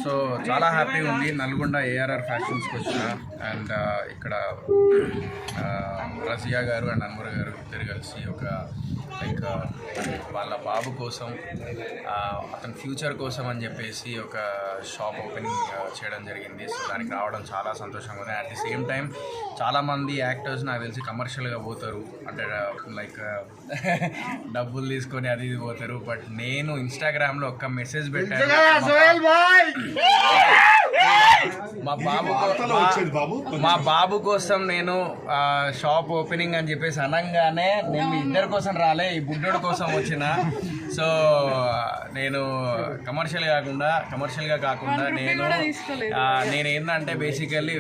So చాలా హ్యాపీగా ఉంది నల్గొండ ఏఆర్ఆర్ ఫ్యాషన్స్కి వచ్చిన. అండ్ ఇక్కడ రజియా గారు అండ్ అన్వర్ గారు ఇద్దరు కలిసి ఒక లైక్ వాళ్ళ బాబు కోసం అతని ఫ్యూచర్ కోసం అని చెప్పేసి ఒక షాప్ ఓపెనింగ్ చేయడం జరిగింది. సో దానికి రావడం చాలా సంతోషంగా ఉంది. అట్ ది సేమ్ టైం చాలామంది యాక్టర్స్ నాకు తెలిసి కమర్షియల్గా పోతారు, అంటే లైక్ డబ్బులు తీసుకొని అది ఇది పోతారు. బట్ నేను ఇన్స్టాగ్రామ్లో ఒక్క మెసేజ్ పెట్టాను, మా బాబు కోసం నేను షాప్ ఓపెనింగ్ అని చెప్పేసి అనగానే నేను మీ ఇద్దరి కోసం రాలే, ఈ బుడ్డోడి కోసం వచ్చిన. సో నేను కమర్షియల్గా కాకుండా నేను ఏంటంటే బేసికల్లీ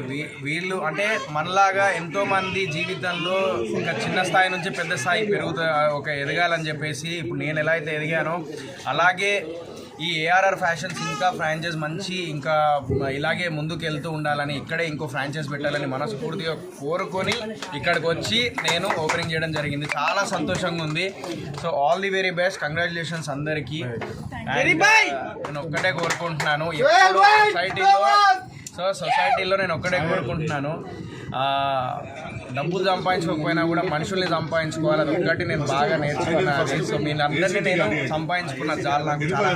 వీళ్ళు అంటే మనలాగా ఎంతోమంది జీవితంలో ఇంకా చిన్న స్థాయి నుంచి పెద్ద స్థాయి ఒక ఎదగాలని చెప్పేసి ఇప్పుడు నేను ఎలా అయితే ఎదిగానో అలాగే ఈ ఏఆర్ఆర్ ఫ్యాషన్స్ ఇంకా ఫ్రాంచైజ్ మంచి ఇంకా ఇలాగే ముందుకు వెళ్తూ ఉండాలని, ఇక్కడే ఇంకో ఫ్రాంచైజ్ పెట్టాలని మనస్ఫూర్తిగా కోరుకొని ఇక్కడికి వచ్చి నేను ఓపెనింగ్ చేయడం జరిగింది. చాలా సంతోషంగా ఉంది. So all the very best, congratulations అందరికీ. నేను ఒక్కటే కోరుకుంటున్నాను, సొసైటీలో నేను ఒక్కటే కోరుకుంటున్నాను, డబ్బులు సంపాదించుకోకపోయినా కూడా మనుషుల్ని సంపాదించుకోవాలి. అది ఒక్కటి నేను బాగా నేర్చుకున్నాను. సో మీ అందరినీ నేను సంపాదించుకున్న చాలా నాకు చాలా